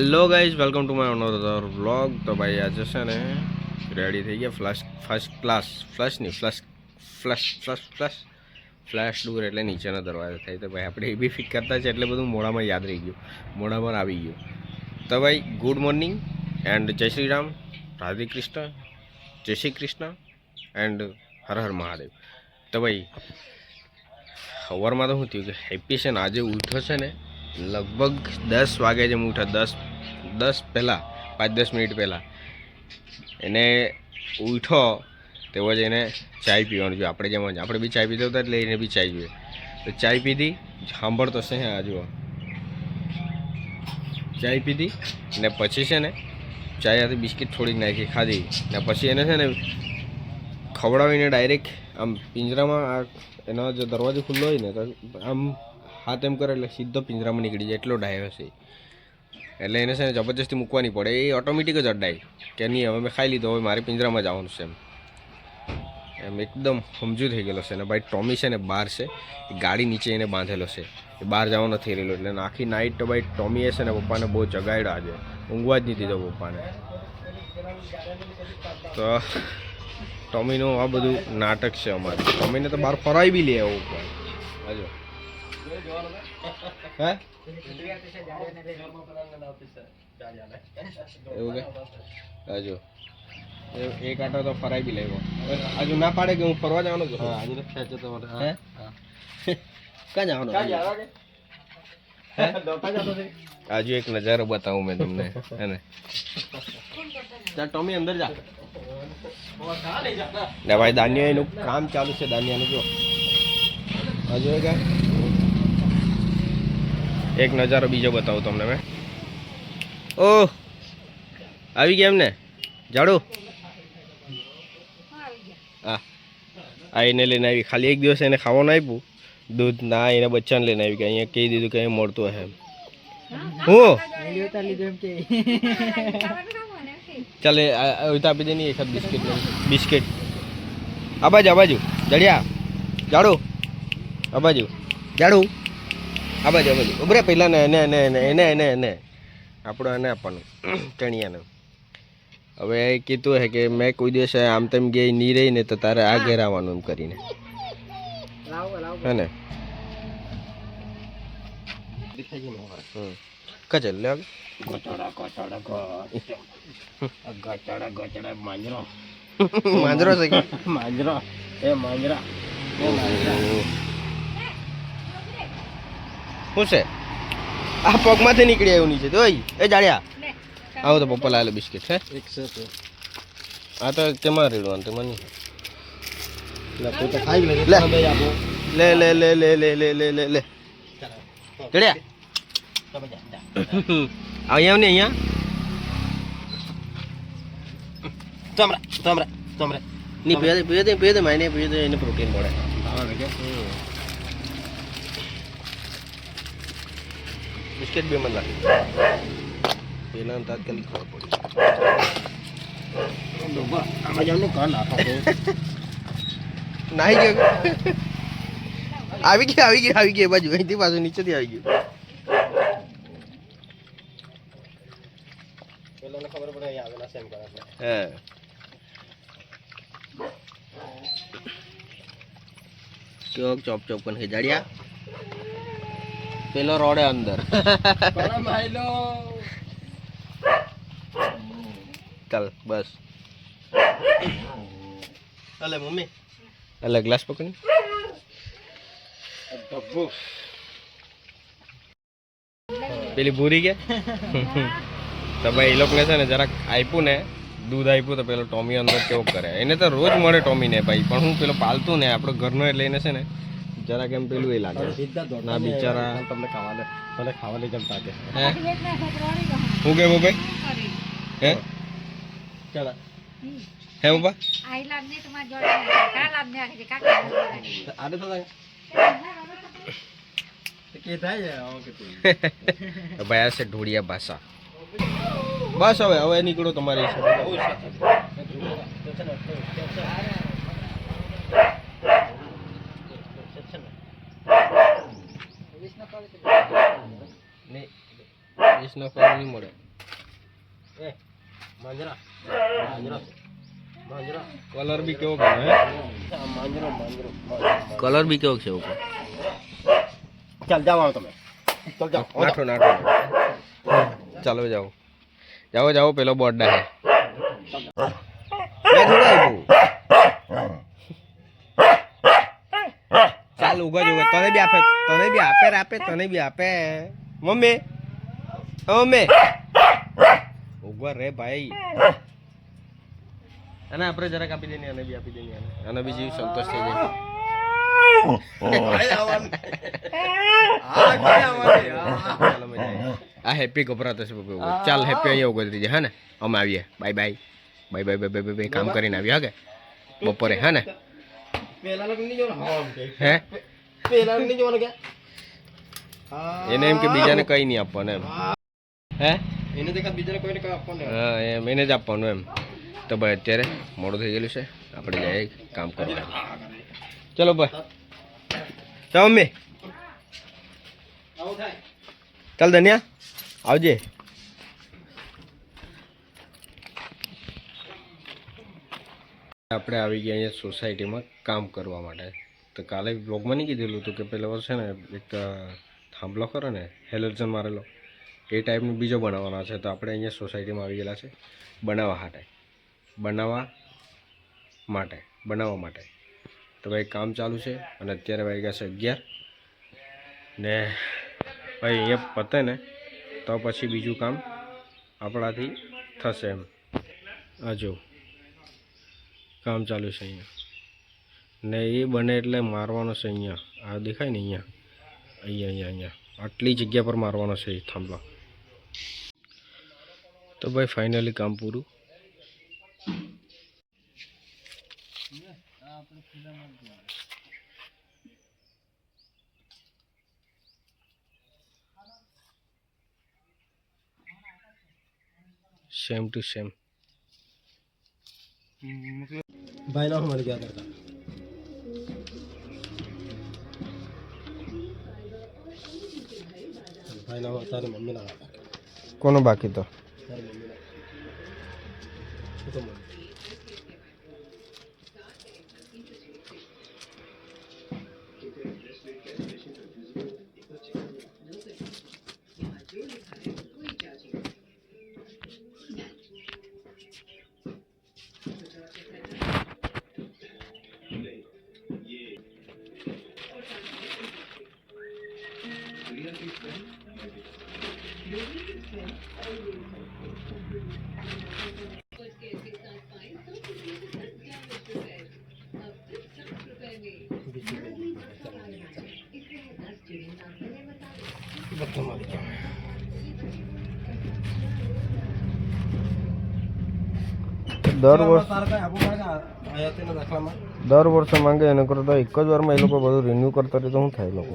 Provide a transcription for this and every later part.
Hello guys welcome to my another vlog. तो भाई आज છે ને રેડી થઈ ગયા ફર્સ્ટ ક્લાસ ફ્લેશ ડોર એટલે નીચેનો દરવાજો થાય તો ભાઈ આપણે એ બી ફિટ કરતા છે એટલે બધું મોઢામાં યાદ રહી ગયું, મોઢામાં આવી ગયું. તો ભાઈ ગુડ મોર્નિંગ એન્ડ જય શ્રી રામ, રાધે કૃષ્ણ, જય શ્રી કૃષ્ણ એન્ડ હર હર મહાદેવ. તો ભાઈ સવારમાં તો શું થયું કે હેપી છે ને આજે ઉઠ્યો છે ને લગભગ 10 વાગે જેમ ઉઠ્યા, 10 પહેલાં 5-10 મિનિટ પહેલાં એને ઉઠો તેવો જ એને ચાય પીવાનું જોઈએ. આપણે જેમ આપણે બી ચાય પીતા હતા એટલે એને બી ચાય જોઈએ. તો ચાય પીધી, સાંભળતો છે હે જુઓ, ચાય પીધી ને પછી છે ને ચાય સાથે બિસ્કિટ થોડીક નાખી ખાધી ને પછી એને છે ને ખવડાવીને ડાયરેક્ટ આમ પિંજરામાં એનો જો દરવાજો ખુલ્લો હોય ને તો આમ હાથ એમ કરે એટલે સીધો પિંજરામાં નીકળી જાય, એટલો ડાયો છે. એટલે એને છે ને જબરજસ્તી મૂકવાની પડે, એ ઓટોમેટિક જ અડાય કે નહીં હવે મેં ખાઈ લીધો, હવે મારે પિંજરામાં જવાનું છે એમ એકદમ સમજુ થઈ ગયેલો છે. ને ભાઈ ટોમી છે ને બહાર છે, ગાડી નીચે એને બાંધેલો છે, એ બહાર જવા નથી રહેલો. એટલે આખી નાઇટ તો ભાઈ ટોમીએ છે ને પપ્પાને બહુ જગાડ્યો, આજે ઊંઘવા જ નહીં દીધો પપ્પાને. તો ટોમીનું આ બધું નાટક છે અમારે. ટોમીને તો બહાર ફરાવી બી લે એવું હજુ હે એવું કે હજુ એક આટો તો ફરાઈ બી લેવો. હજુ ના પાડે કે હું ફરવા જવાનું છું. હા હજુ ખેંચો તો ક્યાં જવાનું હજુ એક નજારો બતાવું મેં તમને હે ને. ટોમી અંદર જા ને ભાઈ દાનિયા એનું કામ ચાલુ છે. દાનિયાનું જો હજુ એક નજારો બીજો બતાવું તમને મેં. ઓહ આવી ગયા એમને જાડું. હા આ એને લઈને આવી, ખાલી એક દિવસ એને ખાવાનું આપ્યું દૂધ ના, એને બચ્ચાને લઈને આવી ગયા. અહીંયા કહી દીધું કે અહીં મળતું હશે. હું ચાલે આપી દે નહીં એકાદ બિસ્કિટ આ બાજુ જડિયા જાડું આ બાજુ જાડું આ બાજુ ઉભરે પહેલાં ને એને આપણો એને આપવાનું ચણિયાને. હવે એ કીધું હે કે મેં કોઈ દિવસ આમ તેમ ગઈ નહીં રહી ને તો તારે આ ઘેર આવવાનું એમ કરીને હે ને. કચલ લે માંજરો છે કે માંજરો એ માંજરા શું છે આ પગમાંથી નીકળી આવ્યું નીચે તો એ જાડ્યા આવો તો પપ્પા લાવેલો બિસ્કિટ હે એક છે. આ તો કેમાં રેડવાનું તે મને લે લે લે લે લે લે લે લે લે જાડ્યા અહીંયા ને અહીંયા તમરા ની પીએ માઈને પીએ એને પ્રોટીન મળે. બિસ્કિટ બી મને લાગે પેલા તાત્કાલિક ખબર પડી. નાહી ગયો આવી ગયો બાજુ અહીંથી બાજુ નીચેથી આવી ગયું. પેલા ખબર પડે આવેલા સેમ કરે હે કેવો ચોપ પણ જાડિયા પેલો રોડે અંદર ચાલ બસ અલે મમ્મી અલે ગ્લાસ પકડી પેલી ભૂરી કે તો ભાઈ એ લોકોને છે ને જરાક આપ્યું ને દૂધ આપ્યું તો પેલો ટોમી અંદર કેવો કરે. એને તો રોજ મળે ટોમીને ભાઈ, પણ હું પેલો પાલતું ને આપણો ઘરનો એટલે એને છે ને જરાક એમ પેલું એ લાગે ના બિચારા તમને ખાવા લઈ જમતા કે હું કે ભાઈ હે હે પપ્પા ભાઈ આ છે ઢોળિયા ભાષા. બસ હવે નીકળો તમારી નહીં મળે. કલર બી કેવો ગમે હે કલર બી કેવો છે ઉપર ચાલ જાઓ તમે ચાલ જાઓ નાઠો નાઠો ચાલો જાઓ જાઓ જાઓ પેલો બોર્ડા હે મેં થોડા આવ્યું ચાલ ઉગા જ ઉગા તને બી આપે તને બી આપે મમ્મી મમ્મી ઉગવા રે ભાઈ અને આપણે જરાક આપી દઈએ આને બી આપી દઈએ આને બી જીવ સંતોષ થઈ જાય ચાલો મજા આવી આ હેપી ગભરાતો છે ચાલ હેપી અહીંયા ઉગતરી જાય હે ને અમે આવીએ bye bye bye bye bye bye bye કામ કરીને આવીએ હા કે બપોરે હે ને પેલા લોકો નહીં જોવાનું હે પેલા નહીં જોવાનું કે એને એમ કે બીજાને કઈ નહીં આપવાનું એમ હે એને દેખા બીજાને કોઈને કઈ આપવાનું હા એમ એને જ આપવાનું એમ તો ભાઈ અત્યારે મોડું થઈ ગયેલું છે આપણે જઈએ કામ કરવા ચલો ભાઈ ચાલ મમ્મી ચાલ ધન્યા આવજે આપણે આવી ગયા અહીંયા સોસાયટીમાં કામ કરવા માટે તો કાલે બ્લોગમાં નહીં કીધેલું હતું કે પેલા વર્ષે ને એક થાંભલો ખરો ને હેલોજન મારેલો એ ટાઈપનો બીજો બનાવવાનો છે તો આપણે અહીંયા સોસાયટીમાં આવી ગયેલા છે બનાવવા માટે તો ભાઈ કામ ચાલુ છે અને અત્યારે વાગ્યા છે 11 ને ભાઈ અહીંયા પતે ને તો પછી બીજું કામ આપણાથી થશે એમ આ જો કામ ચાલુ છે અહીંયા ને એ બને એટલે મારવાનો છે અહીંયા આ દેખાય ને અહીંયા આટલી જગ્યા પર મારવાનો છે એ થાંભલો તો ભાઈ ફાઇનલી કામ પૂરું सेम टू सेम भाई ना हमारे क्या करता भाई ना तारी मम्मी ना कोनो बाकी तो तारी मम्मी ना तो मम्मी દર વર્ષે માંગે એને કરતા એક જ વારમાં એ લોકો બધું રિન્યુ કરતા રહે તો શું થાય લોકો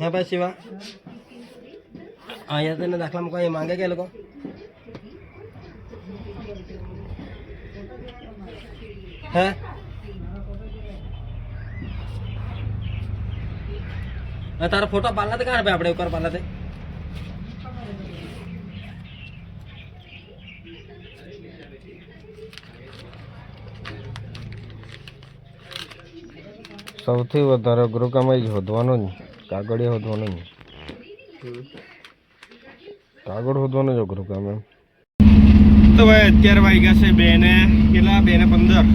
હે ભાઈ શિવા અહીંયા તેને દાખલામાં કોઈ માંગે કે લોકો હે તારા ફોટો પાડલા તો કાઢ ભાઈ આપણે ઉપર પાડલા તે સૌથી વધારે અઘરું કામ જ શોધવાનું જ કાગળિયા શોધવાનું જ કાગળ શોધવાનું જ અઘરું કામ એમ તો ભાઈ અત્યારે વાગ્યા છે 2 ને કેટલા 2 ને 15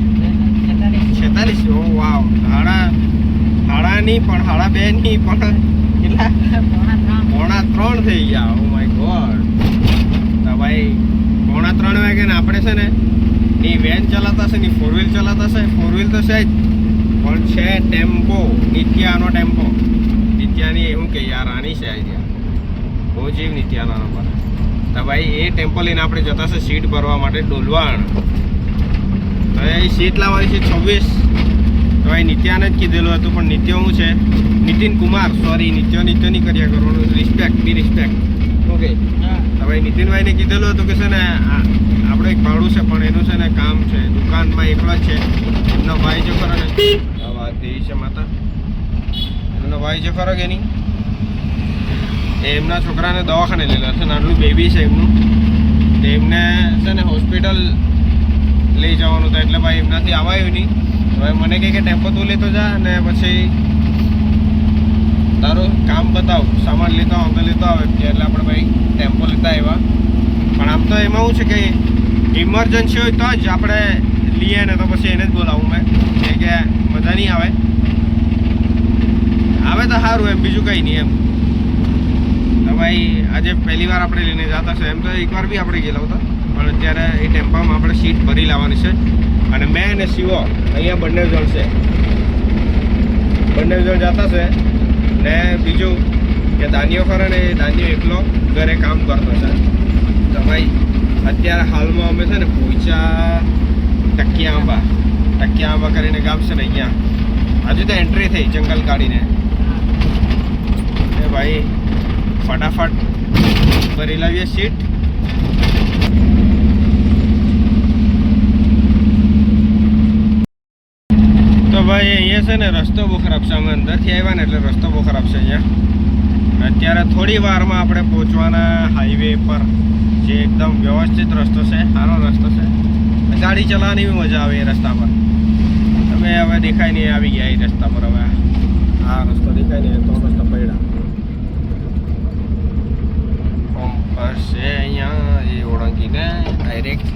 46 ઓ વાવ હાડા નહીં પણ હાડા 2 નહીં પણ કેટલા પોણા 3 થઈ ગયા ઓ માય ગોડ તો ભાઈ પોણા 3 વાગે ને આપણે છે ને ની વેન ચલાવતા છે ની 4 વ્હીલ ચલાવતા છે 4 વ્હીલ તો છે જ પણ છે ટેમ્પો નિત્યાનો ટેમ્પો નિત્યાની એવું કે યાર આની છે બહુ જીવ નિત્યાનો પર તો ભાઈ એ ટેમ્પો લઈને આપણે જતા છે સીટ ભરવા માટે ડોલવાણ તો એ સીટ લાવવાની છે 26 તો ભાઈ નિત્યાને જ કીધેલું હતું પણ નિત્ય શું છે નીતિન કુમાર સોરી નિત્યની કર્યા કરવાનું રિસ્પેક્ટ ઓકે તો ભાઈ નીતિનભાઈને કીધેલું હતું કે છે ને આપણે એક ભાડું છે પણ એનું છે ને કામ છે દુકાનમાં એકલો જ છે એમનો ભાઈ જો ખરો ને આ વાત એવી છે માતા એમનો ભાઈ જો ખરો કે નહીં એમના છોકરાને દવાખાને લેલા છે, નાનું બેબી છે એમનું. એમને છે ને હોસ્પિટલ લઈ જવાનું હતું, એટલે ભાઈ એમનાથી આવાયું નહીં. હવે મને કહે કે ટેમ્પો તું લેતો જા અને પછી તારું કામ બતાવ, સામાન લેતો આવ તો લેતો આવે. એટલે આપણે ભાઈ ટેમ્પો લેતા આવ્યા. પણ આમ તો એમાં શું છે કે ઇમરજન્સી હોય તો જ આપણે લઈએ ને, તો પછી એને જ બોલાવું મેં, કે મજા નહીં આવે. આવે તો સારું એમ, બીજું કંઈ નહીં એમ. તો ભાઈ આજે પહેલી વાર આપણે લઈને જતા છે. એમ તો એકવાર બી આપણે ગયેલા હતા, પણ અત્યારે એ ટેમ્પામાં આપણે સીટ ભરી લાવવાની છે. અને મેં અને શિવો અહીંયા બંને જણ છે, બંને જણ જતા છે. ને બીજું કે દાનિયો ખરો ને, એ દાનિયો એકલો ઘરે કામ કરતો છે. તો ભાઈ અત્યારે હાલમાં અમે છે ને પહોંચ્યા ટકિયા આંબા કરીને ગામ છે ને, અહીંયા હજુ તો એન્ટ્રી થઈ જંગલ કાઢીને. એ ભાઈ ફટાફટ ભરી લાવીએ સીટ. તો ભાઈ અહીંયા છે ને રસ્તો બહુ ખરાબ છે. અમે અંદરથી આવ્યા ને એટલે રસ્તો બહુ ખરાબ છે અહીંયા. અત્યારે થોડી વારમાં આપણે પહોંચવાના હાઈવે પર, જે એકદમ વ્યવસ્થિત રસ્તો છે, સારો રસ્તો છે. ગાડી ચલાવવાની બી મજા આવે એ રસ્તા પર. તમે હવે દેખાય નહીં, આવી ગયા એ રસ્તા પર. હવે આ રસ્તો દેખાય નહીં, તો રસ્તો પડ્યા કોમ્પસ છે અહીંયા. એ ઓળંગીને ડાયરેક્ટ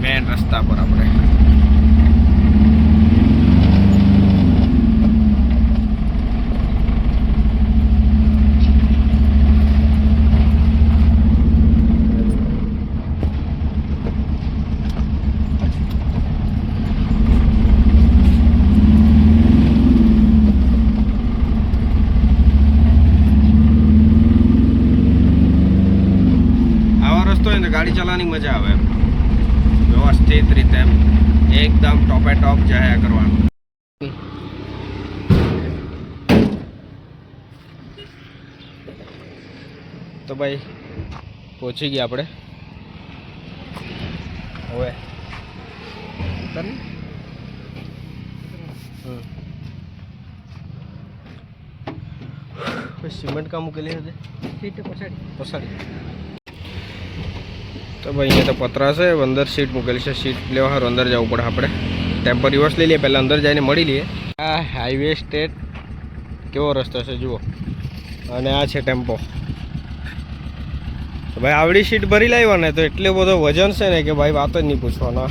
મેન રસ્તા પર આપણે. ગાડી ચલાવવાની મજા આવે એમ, વ્યવસ્થિત રીતે એમ એકદમ ટોપે ટોપ જાયા કરવાનું. તો ભાઈ પહોંચી ગયા આપણે. હવે સિમેન્ટ કામ મૂકેલી હતી પછાડી. તો ભાઈ અહીંયા તો પતરા છે, અંદર સીટ મૂકેલી છે. સીટ લેવા સારું અંદર જવું પડે આપણે. ટેમ્પો રિવર્સ લઈ લઈએ, પહેલાં અંદર જઈને મળી લઈએ. આ હાઈવે સ્ટેટ કેવો રસ્તો છે જુઓ, અને આ છે ટેમ્પો. તો ભાઈ આવડી સીટ ભરી લાવ્યા ને તો એટલો બધો વજન છે ને કે ભાઈ વાત જ નહીં પૂછવાના.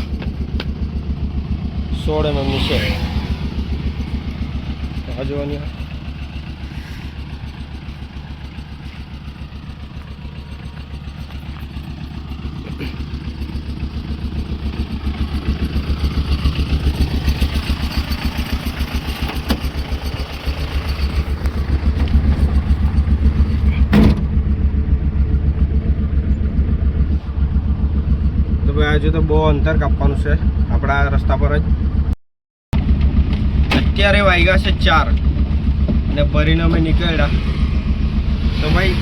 16 mm છે આ જોવાની. હજુ તો બહુ અંતર કાપવાનું છે આપણા રસ્તા પર જ. અત્યારે વાગ્યા છે 4 અને ભરીને અમે નીકળ્યા. તો ભાઈ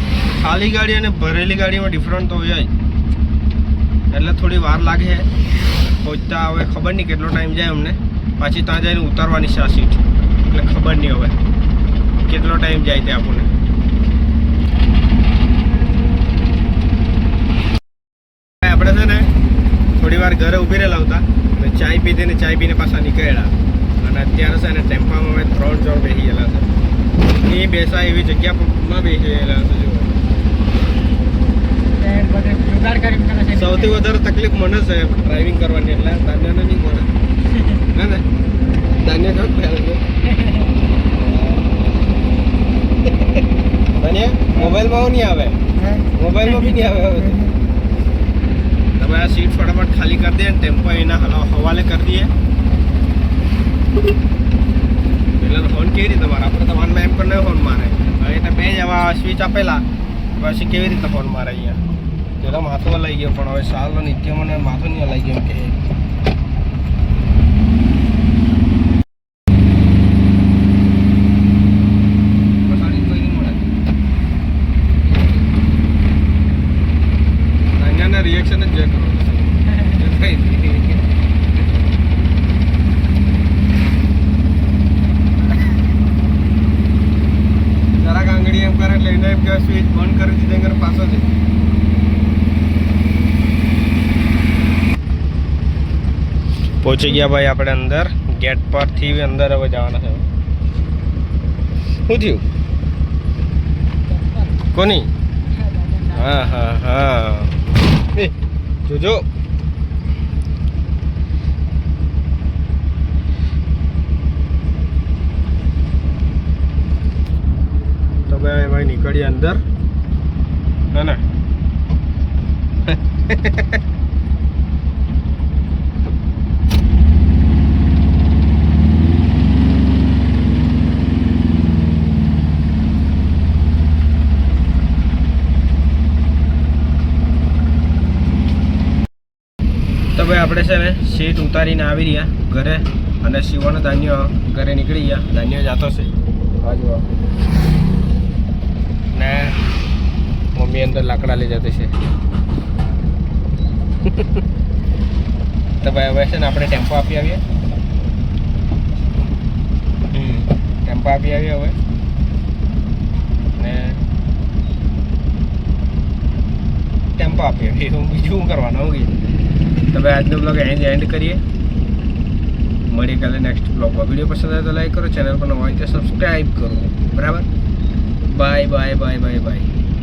ખાલી ગાડી અને ભરેલી ગાડીમાં ડિફરન્ટ તો હોય જ, એટલે થોડી વાર લાગે પહોંચતા. હવે ખબર નહીં કેટલો ટાઈમ જાય અમને. પાછી ત્યાં જઈને ઉતારવાની છે આ સીટ, એટલે ખબર નહીં હવે કેટલો ટાઈમ જાય તે આપણને. આપણે છે ને થોડી વાર ઘરે ઊભી રહેલા હતા અને ચાય પીને પાછા નીકળ્યા. અને અત્યારે છે ને ટેમ્પામાં અમે 3 જણ બેસી ગયેલા છે. એ બેસાય એવી જગ્યામાં બેસી ગયેલા છે. સૌથી વધારે તકલીફ મને છે ડ્રાઇવિંગ કરવાની, એટલે દાન્યાને નહીં મળે. ના ને દાન્યા કાંક ખ્યાલ છે. દાન્યા મોબાઈલમાં નહીં આવે, મોબાઈલમાં બી નહીં આવે. હવે આ સીટ ફટાફટ ખાલી કરી દઈએ, ટેમ્પો એના હવાલે કરી દઈએ. પહેલાં ફોન કેવી રીતે મારે? આપણે તો વાનમાં એમ કરીને ફોન મારે. હવે તો 2 જ આવા સ્વિચ આપેલા, પછી કેવી રીતે ફોન મારે અહીંયા? પેલા માથું હલાઈ ગયો, પણ હવે સાલો નિત્ય મને માથું નહીં હલાઈ ગયું કે રિએક્શન જ જોઈ કરો. જરાક આંગળી એમ કરે એટલે એને એમ કે સ્વીચ પાછો છે. પહોંચી ગયા ભાઈ આપણે અંદર. ગેટ પરથી અંદર હવે જવાના છે. શું થયું કોની? હા હા હા જોજો. તો ભાઈ નીકળીએ અંદર હે ને. તો ભાઈ આપણે છે ને સીટ ઉતારીને આવી રહ્યા ઘરે અને શિવાનો ધાન્ય ઘરે નીકળી ગયા. ધાન્ય જાતો છે બાજુ ને મમ્મી અંદર લાકડા લઈ જતી છે. તો ભાઈ હવે છે ને આપણે ટેમ્પો આપી આવીએ. ટેમ્પો આપી આવીએ હવે ને ટેમ્પો આપી આવીએ. હું બીજું શું કરવાનું હું કીધું. તો ભાઈ આજનો બ્લોગ એન્ડ કરીએ. મળીએ કાલે નેક્સ્ટ બ્લોગમાં. વિડીયો પસંદ આવે તો લાઈક કરો, ચેનલ પર નવા હોય તો સબસ્ક્રાઈબ કરો. બરાબર. Bye bye bye bye bye.